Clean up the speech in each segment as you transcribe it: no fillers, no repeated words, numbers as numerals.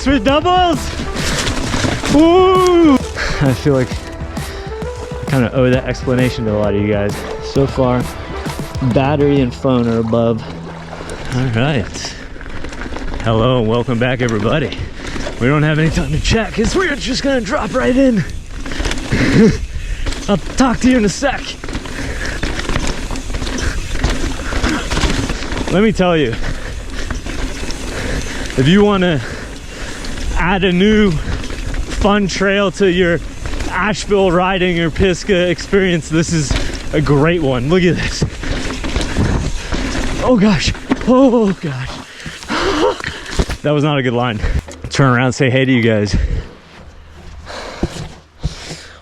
with doubles. Woo! I feel like I kind of owe that explanation to a lot of you guys. So far, battery and phone are above. All right. Hello and welcome back, everybody. We don't have any time to check because we're just gonna drop right in. I'll talk to you in a sec. Let me tell you, if you want to add a new fun trail to your Asheville riding or Pisgah experience, this is a great one. Look at this. Oh gosh. Oh gosh. That was not a good line. Turn around and say hey to you guys.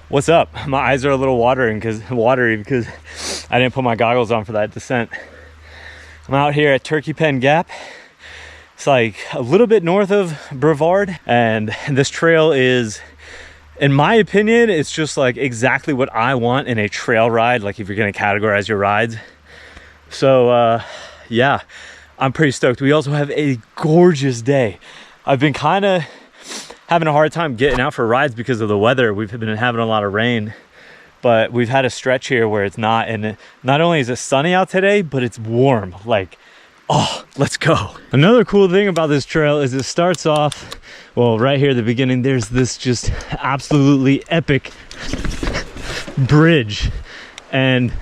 What's up? My eyes are a little watery because I didn't put my goggles on for that descent. I'm out here at Turkey Pen Gap. It's like a little bit north of Brevard, and this trail is, in my opinion, it's just like exactly what I want in a trail ride, like if you're gonna categorize your rides. So yeah, I'm pretty stoked. We also have a gorgeous day. I've been kind of having a hard time getting out for rides because of the weather. We've been having a lot of rain, but we've had a stretch here where it's not, and not only is it sunny out today, but it's warm. Like, oh, let's go. Another cool thing about this trail is it starts off, well, right here at the beginning, there's this just absolutely epic bridge. And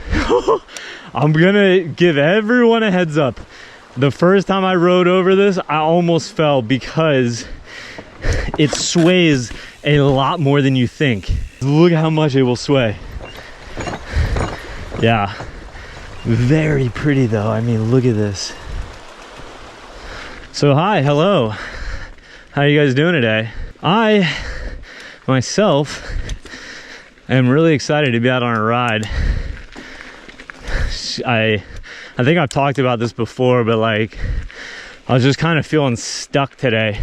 I'm gonna give everyone a heads up. The first time I rode over this, I almost fell because it sways a lot more than you think. Look how much it will sway. Yeah, very pretty though. I mean, look at this. So hi, hello. How are you guys doing today? I, myself, am really excited to be out on a ride. I think I've talked about this before, but like, I was just kind of feeling stuck today.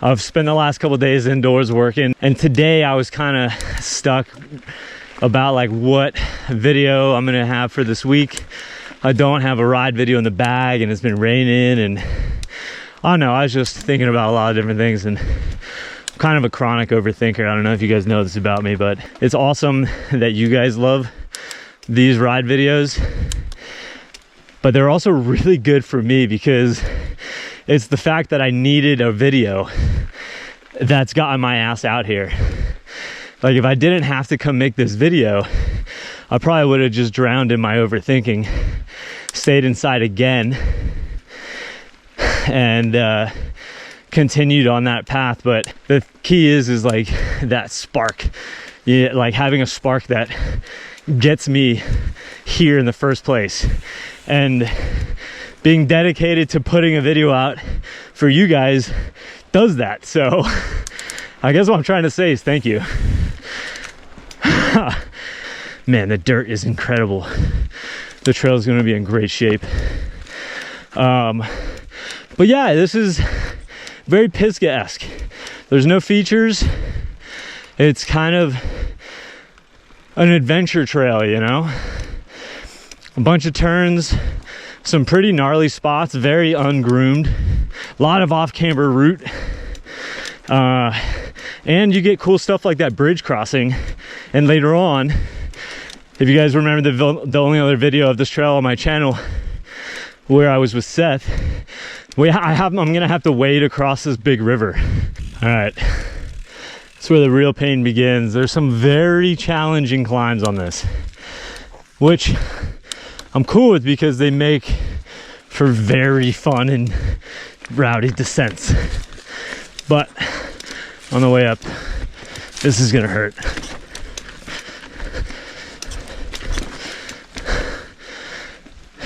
I've spent the last couple days indoors working, and today I was kind of stuck about like what video I'm gonna have for this week. I don't have a ride video in the bag, and it's been raining, and I don't know, I was just thinking about a lot of different things, and I'm kind of a chronic overthinker. I don't know if you guys know this about me, but it's awesome that you guys love these ride videos, but they're also really good for me because it's the fact that I needed a video that's gotten my ass out here. Like, if I didn't have to come make this video, I probably would have just drowned in my overthinking, stayed inside again, and continued on that path. But the key is like that spark. Yeah, like having a spark that gets me here in the first place. And being dedicated to putting a video out for you guys does that. So I guess what I'm trying to say is thank you. Man, the dirt is incredible. The trail is going to be in great shape. But yeah, this is very Pisgah-esque. There's no features. It's kind of an adventure trail, you know? A bunch of turns, some pretty gnarly spots, very ungroomed, a lot of off-camber route. And you get cool stuff like that bridge crossing. And later on, if you guys remember the only other video of this trail on my channel where I was with Seth, I'm gonna have to wade across this big river. All right, that's where the real pain begins. There's some very challenging climbs on this, which I'm cool with because they make for very fun and rowdy descents. But on the way up, this is gonna hurt.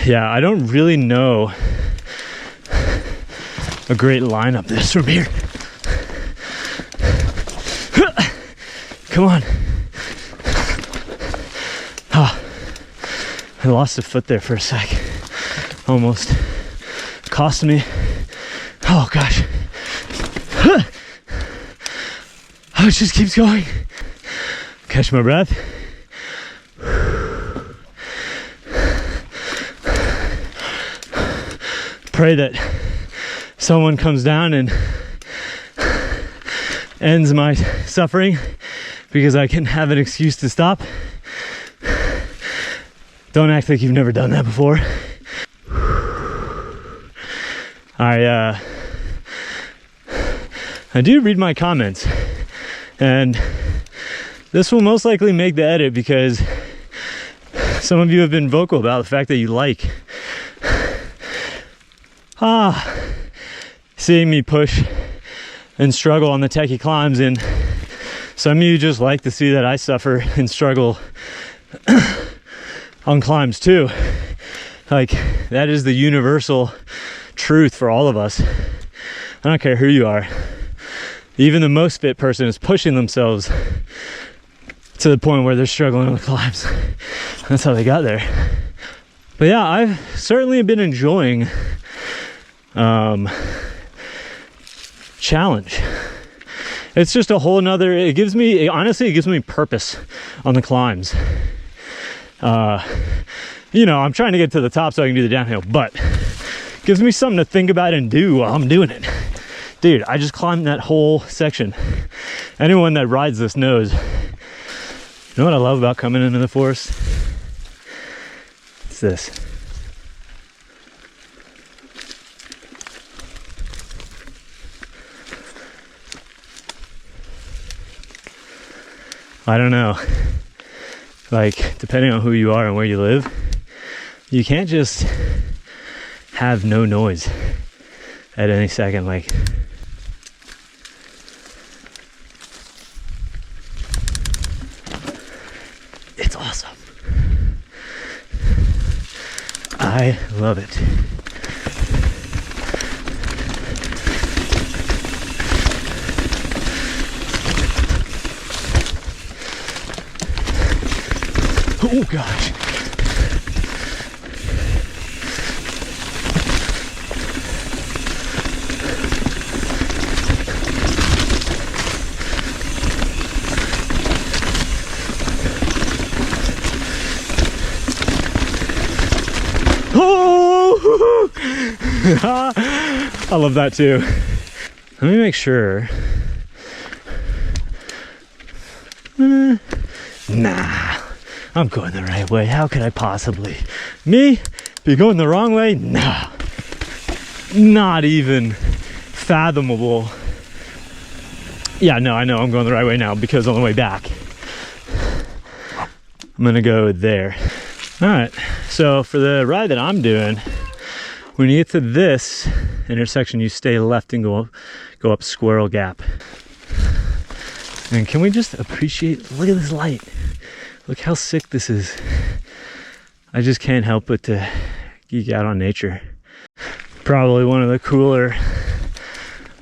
Yeah, I don't really know a great line up this from here. Come on. Oh, I lost a foot there for a sec. Almost cost me. Oh gosh. Oh, it just keeps going. Catch my breath. Pray that someone comes down and ends my suffering because I can have an excuse to stop. Don't act like you've never done that before. I do read my comments, and this will most likely make the edit because some of you have been vocal about the fact that you like seeing me push and struggle on the techie climbs, and some of you just like to see that I suffer and struggle on climbs too. Like, that is the universal truth for all of us. I don't care who you are. Even the most fit person is pushing themselves to the point where they're struggling on the climbs. That's how they got there. But yeah, I've certainly been enjoying challenge. It's just a whole nother, it gives me purpose on the climbs. You know, I'm trying to get to the top so I can do the downhill, but it gives me something to think about and do while I'm doing it. Dude, I just climbed that whole section. Anyone that rides this knows. You know what I love about coming into the forest? It's this. I don't know. Like, depending on who you are and where you live, you can't just have no noise at any second. Like, it's awesome. I love it. Oh gosh. Oh! I love that too. Let me make sure. Nah, I'm going the right way. How could I possibly? Me? Be going the wrong way? Nah. Not even fathomable. Yeah, no, I know I'm going the right way now because on the way back, I'm gonna go there. All right, so for the ride that I'm doing, when you get to this intersection, you stay left and go up Squirrel Gap. And can we just appreciate, look at this light. Look how sick this is. I just can't help but to geek out on nature. Probably one of the cooler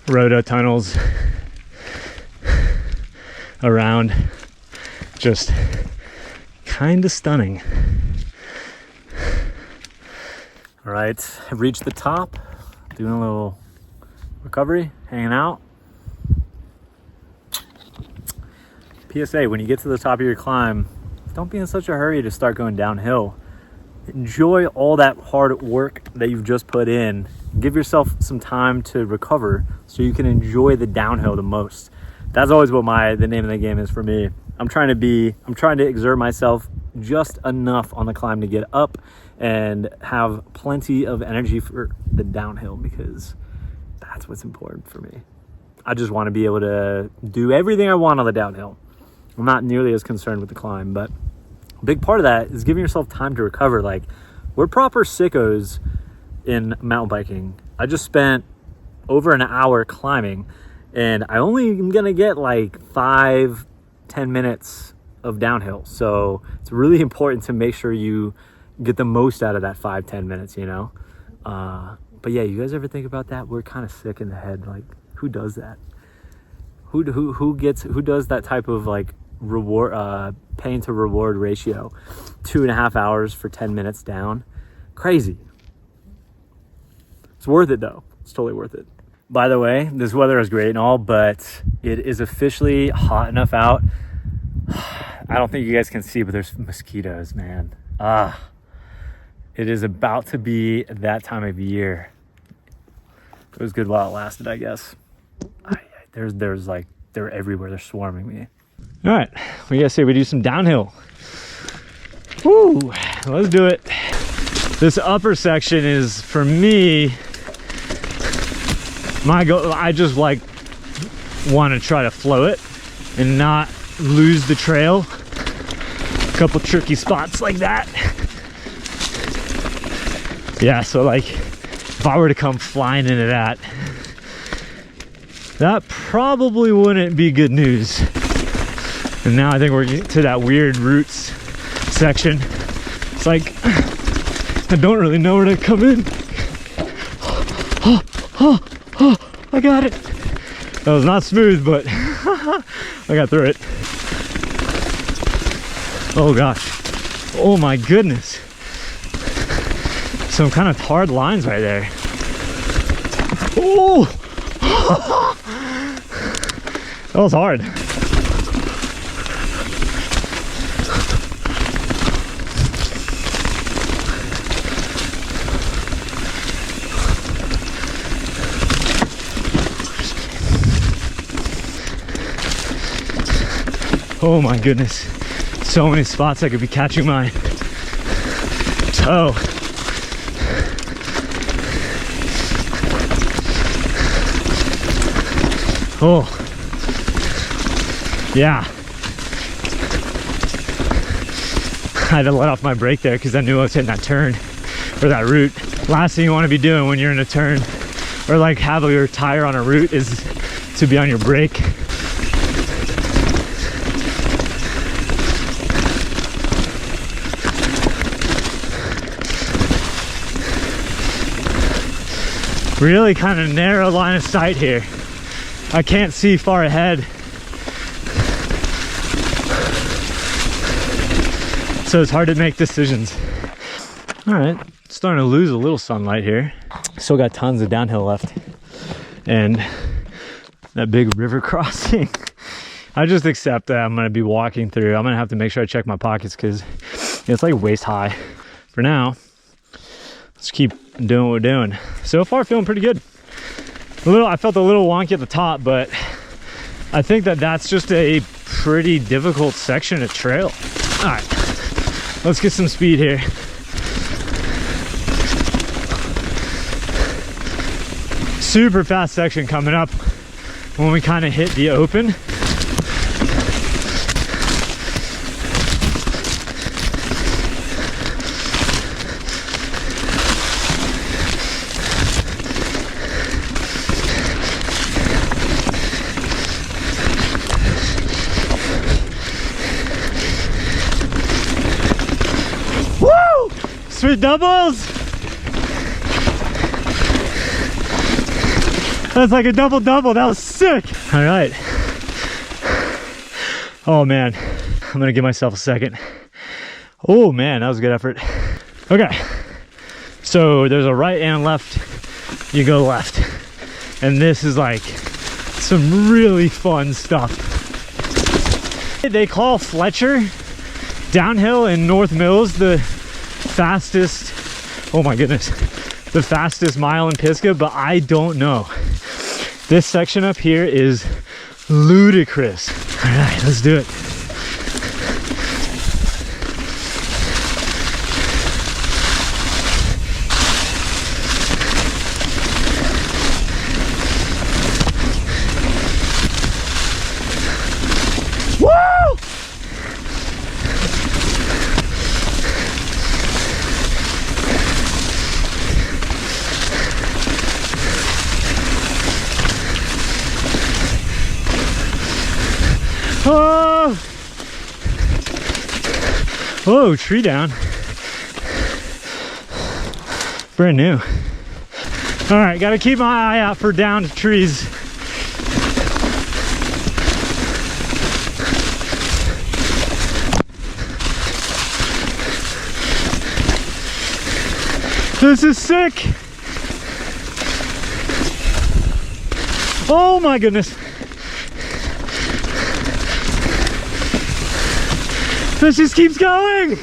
roto tunnels around. Just kind of stunning. All right, I've reached the top, doing a little recovery, hanging out. PSA, when you get to the top of your climb, don't be in such a hurry to start going downhill. Enjoy all that hard work that you've just put in. Give yourself some time to recover so you can enjoy the downhill the most. That's always what the name of the game is for me. I'm trying to exert myself just enough on the climb to get up and have plenty of energy for the downhill, because that's what's important for me. I just want to be able to do everything I want on the downhill. I'm not nearly as concerned with the climb, but a big part of that is giving yourself time to recover. Like, we're proper sickos in mountain biking. I just spent over an hour climbing, and I only am gonna get like 5-10 minutes of downhill. So it's really important to make sure you get the most out of that 5-10 minutes, you know? But yeah, you guys ever think about that? We're kind of sick in the head. Like, who does that? Who does that type of like reward, pain to reward ratio? 2.5 hours for 10 minutes down. Crazy. It's worth it though. It's totally worth it. By the way, this weather is great and all, but it is officially hot enough out. I don't think you guys can see, but there's mosquitoes, man. It is about to be that time of year. It was good while it lasted, I guess. There's like they're everywhere. They're swarming me. All right, we gotta say we do some downhill. Woo, let's do it. This upper section is, for me, my goal. I just like want to try to flow it and not lose the trail. A couple tricky spots like that. Yeah, so like if I were to come flying into that, that probably wouldn't be good news. And now I think we're getting to that weird roots section. It's like I don't really know where to come in. Oh, I got it. That was not smooth, but I got through it. Oh gosh. Oh my goodness. Some kind of hard lines right there. Oh! That was hard. Oh my goodness. So many spots I could be catching my toe. Oh, yeah. I had to let off my brake there because I knew I was hitting that turn or that root. Last thing you want to be doing when you're in a turn or like have your tire on a route is to be on your brake. Really kind of narrow line of sight here. I can't see far ahead. So it's hard to make decisions. All right, starting to lose a little sunlight here. Still got tons of downhill left. And that big river crossing. I just accept that I'm gonna be walking through. I'm gonna have to make sure I check my pockets because it's like waist high. For now, let's keep doing what we're doing. So far, feeling pretty good. I felt a little wonky at the top, but I think that that's just a pretty difficult section of trail. All right, let's get some speed here. Super fast section coming up when we kind of hit the open. Sweet doubles. That's like a double. That was sick. All right. Oh man, I'm gonna give myself a second. Oh man, that was a good effort. Okay, so there's a right and left. You go left, and this is like some really fun stuff. They call Fletcher downhill in North Mills the fastest, oh my goodness, the fastest mile in Pisgah, but I don't know. This section up here is ludicrous. All right, let's do it. Oh! Whoa, tree down. Brand new. All right, gotta keep my eye out for downed trees. This is sick. Oh my goodness. This just keeps going.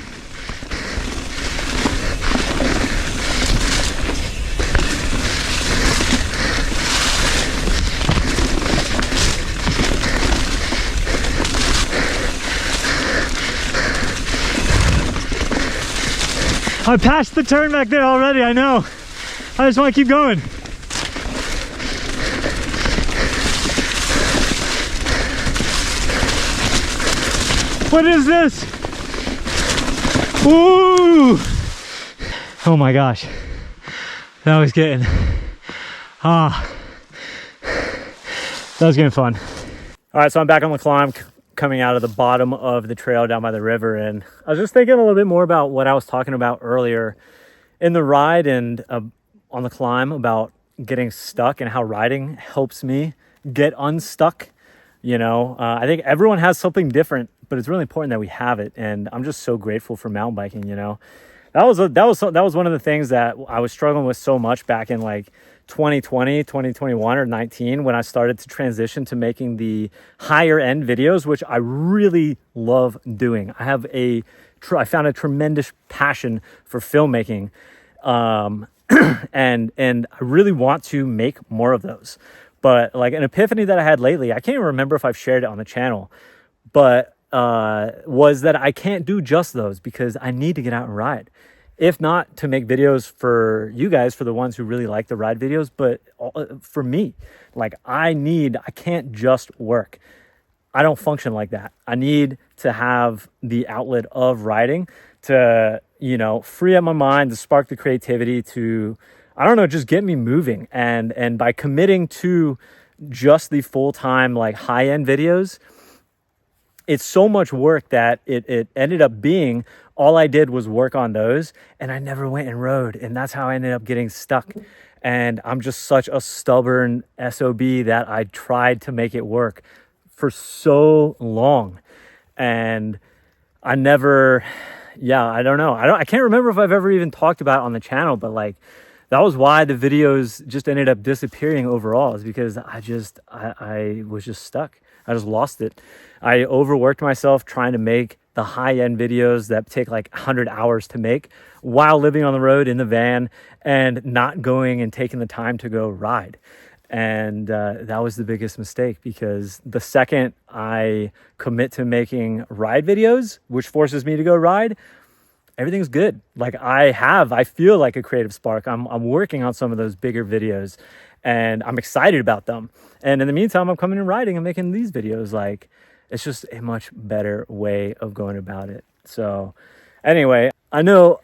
I passed the turn back there already, I know. I just want to keep going. What is this? Ooh! Oh my gosh. That was getting, that was getting fun. All right, so I'm back on the climb, coming out of the bottom of the trail down by the river, and I was just thinking a little bit more about what I was talking about earlier in the ride and on the climb about getting stuck and how riding helps me get unstuck. You know, I think everyone has something different, but it's really important that we have it, and I'm just so grateful for mountain biking. You know, that was one of the things that I was struggling with so much back in like 2020, 2021 or 19 when I started to transition to making the higher end videos, which I really love doing. I found a tremendous passion for filmmaking, and I really want to make more of those. But like an epiphany that I had lately, I can't even remember if I've shared it on the channel, but was that I can't do just those because I need to get out and ride. If not to make videos for you guys, for the ones who really like the ride videos, but for me, like I can't just work. I don't function like that. I need to have the outlet of riding to, you know, free up my mind, to spark the creativity, to, I don't know, just get me moving. And by committing to just the full-time, like high-end videos, it's so much work that it ended up being all I did was work on those, and I never went and rode. And that's how I ended up getting stuck. And I'm just such a stubborn SOB that I tried to make it work for so long. And I never, I don't know. I can't remember if I've ever even talked about it on the channel, but like, that was why the videos just ended up disappearing overall, is because I was just stuck. I just lost it. I overworked myself trying to make the high-end videos that take like 100 hours to make while living on the road in the van and not going and taking the time to go ride. And that was the biggest mistake, because the second I commit to making ride videos, which forces me to go ride, everything's good. Like I feel like a creative spark. I'm working on some of those bigger videos and I'm excited about them. And in the meantime, I'm coming and riding and making these videos. Like, it's just a much better way of going about it. So anyway, I know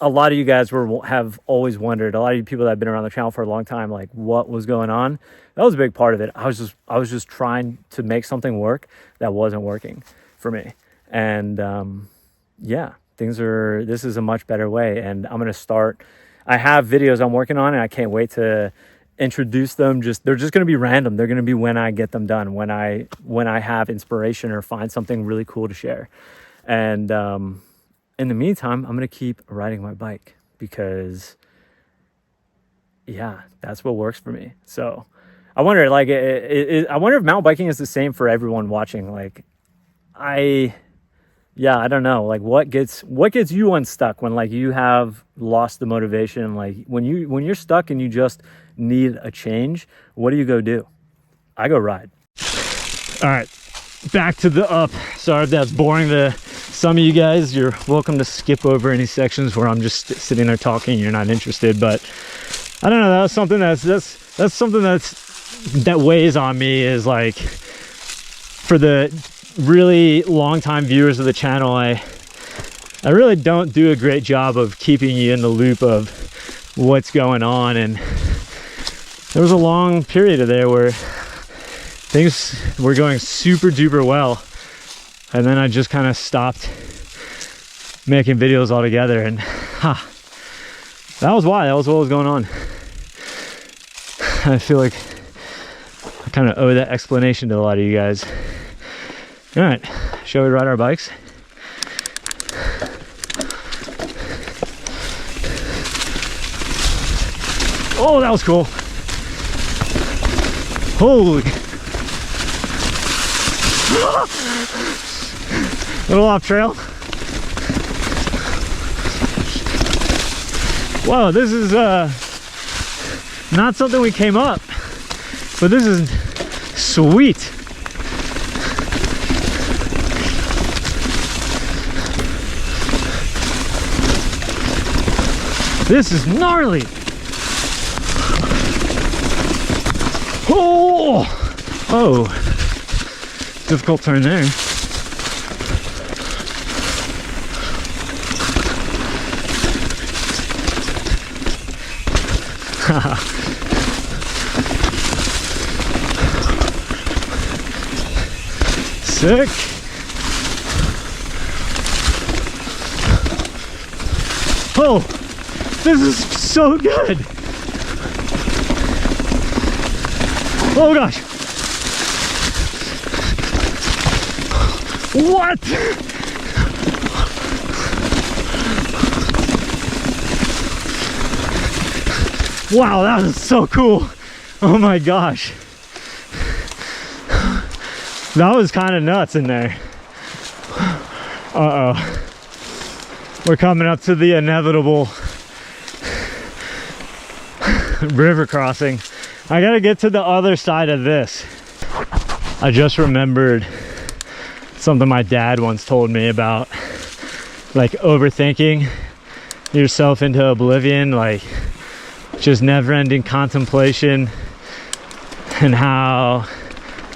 a lot of you guys have always wondered, a lot of you people that have been around the channel for a long time, like what was going on. That was a big part of it. I was just trying to make something work that wasn't working for me. And this is a much better way. And I'm going to start, I have videos I'm working on and I can't wait to introduce them. They're just going to be random. They're going to be when I get them done, when I have inspiration or find something really cool to share. And in the meantime, I'm going to keep riding my bike because that's what works for me. So I wonder, like, I wonder if mountain biking is the same for everyone watching. Like, I don't know. Like, what gets you unstuck when like you have lost the motivation? Like when you're stuck and you just need a change, what do you go do? I go ride. All right, back to the up. Sorry if that's boring to some of you guys. You're welcome to skip over any sections where I'm just sitting there talking. You're not interested, but I don't know. That was something that's something that weighs on me, is like, for the really long time viewers of the channel, I really don't do a great job of keeping you in the loop of what's going on. And there was a long period of there where things were going super duper well, and then I just kind of stopped making videos altogether. And that was why. That was what was going on. I feel like I kind of owe that explanation to a lot of you guys. All right, shall we ride our bikes? Oh, that was cool. Holy. Little off trail. Whoa, this is not something we came up, but this is sweet. This is gnarly. Oh, oh, difficult turn there. Sick. Oh, this is so good. Oh gosh. What? Wow, that was so cool. Oh my gosh. That was kind of nuts in there. Uh-oh. We're coming up to the inevitable river crossing. I gotta get to the other side of this. I just remembered something my dad once told me about, like overthinking yourself into oblivion, like just never-ending contemplation, and how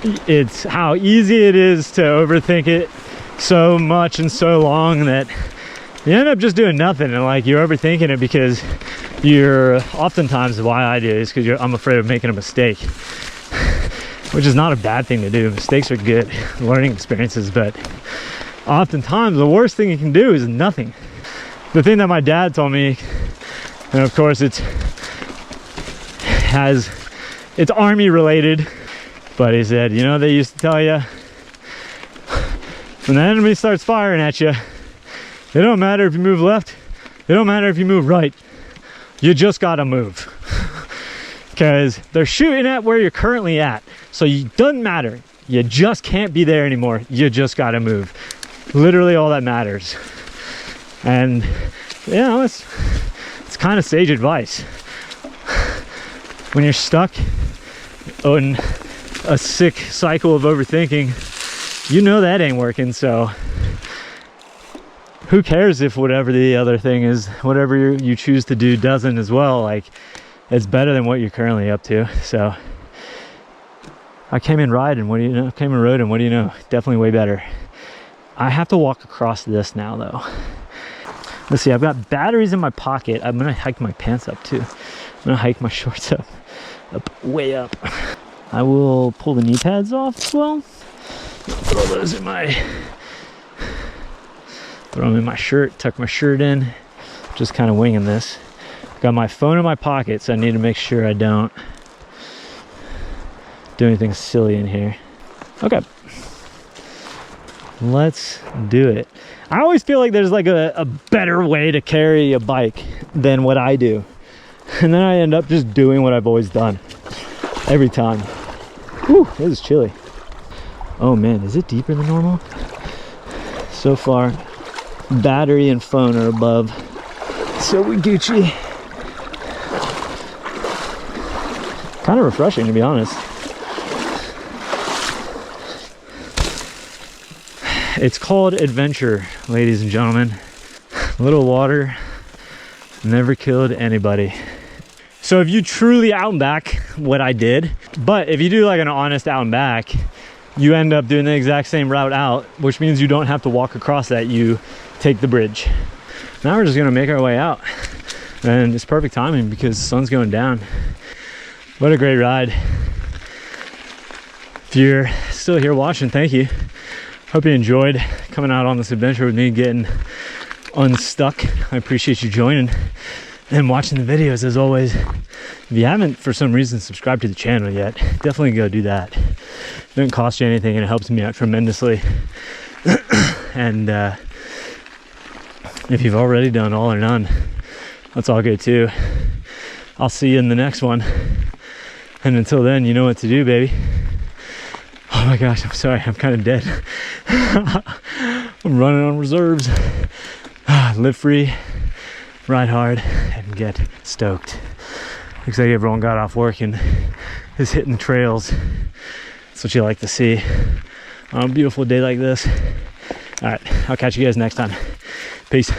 easy it is to overthink it so much and so long that you end up just doing nothing, and like you're overthinking it because you're oftentimes, why I do it is because I'm afraid of making a mistake, which is not a bad thing to do. Mistakes are good learning experiences, but oftentimes the worst thing you can do is nothing. The thing that my dad told me, and of course it's army related, but he said, you know, they used to tell you when the enemy starts firing at you, it don't matter if you move left, it don't matter if you move right, you just gotta move. Because they're shooting at where you're currently at, so it doesn't matter, you just can't be there anymore, you just gotta move. Literally all that matters. And you know, it's kind of sage advice. When you're stuck in a sick cycle of overthinking, you know that ain't working, so who cares if whatever the other thing is, whatever you choose to do doesn't as well. Like, it's better than what you're currently up to. So I came in riding, what do you know? Came in roading, what do you know? Definitely way better. I have to walk across this now though. Let's see, I've got batteries in my pocket. I'm gonna hike my pants up too. I'm gonna hike my shorts up way up. I will pull the knee pads off as well. Throw those in my, throw them in my shirt, tuck my shirt in. Just kind of winging this. Got my phone in my pocket, so I need to make sure I don't do anything silly in here. Okay, let's do it. I always feel like there's like a better way to carry a bike than what I do. And then I end up just doing what I've always done. Every time. Whew, this is chilly. Oh man, is it deeper than normal? So far, battery and phone are above. So we Gucci. Kind of refreshing, to be honest. It's called adventure, ladies and gentlemen. A little water never killed anybody. So if you truly out and back what I did, but if you do like an honest out and back, you end up doing the exact same route out, which means you don't have to walk across that, you take the bridge. Now we're just gonna make our way out. And it's perfect timing because the sun's going down. What a great ride. If you're still here watching, thank you. Hope you enjoyed coming out on this adventure with me, getting unstuck. I appreciate you joining and watching the videos as always. If you haven't for some reason subscribed to the channel yet, definitely go do that. It doesn't cost you anything and it helps me out tremendously. And if you've already done all or none, that's all good too. I'll see you in the next one. And until then, you know what to do, baby. Oh my gosh, I'm sorry, I'm kind of dead. I'm running on reserves. Live free, ride hard, and get stoked. Looks like everyone got off work and is hitting trails. That's what you like to see on a beautiful day like this. All right, I'll catch you guys next time. Peace.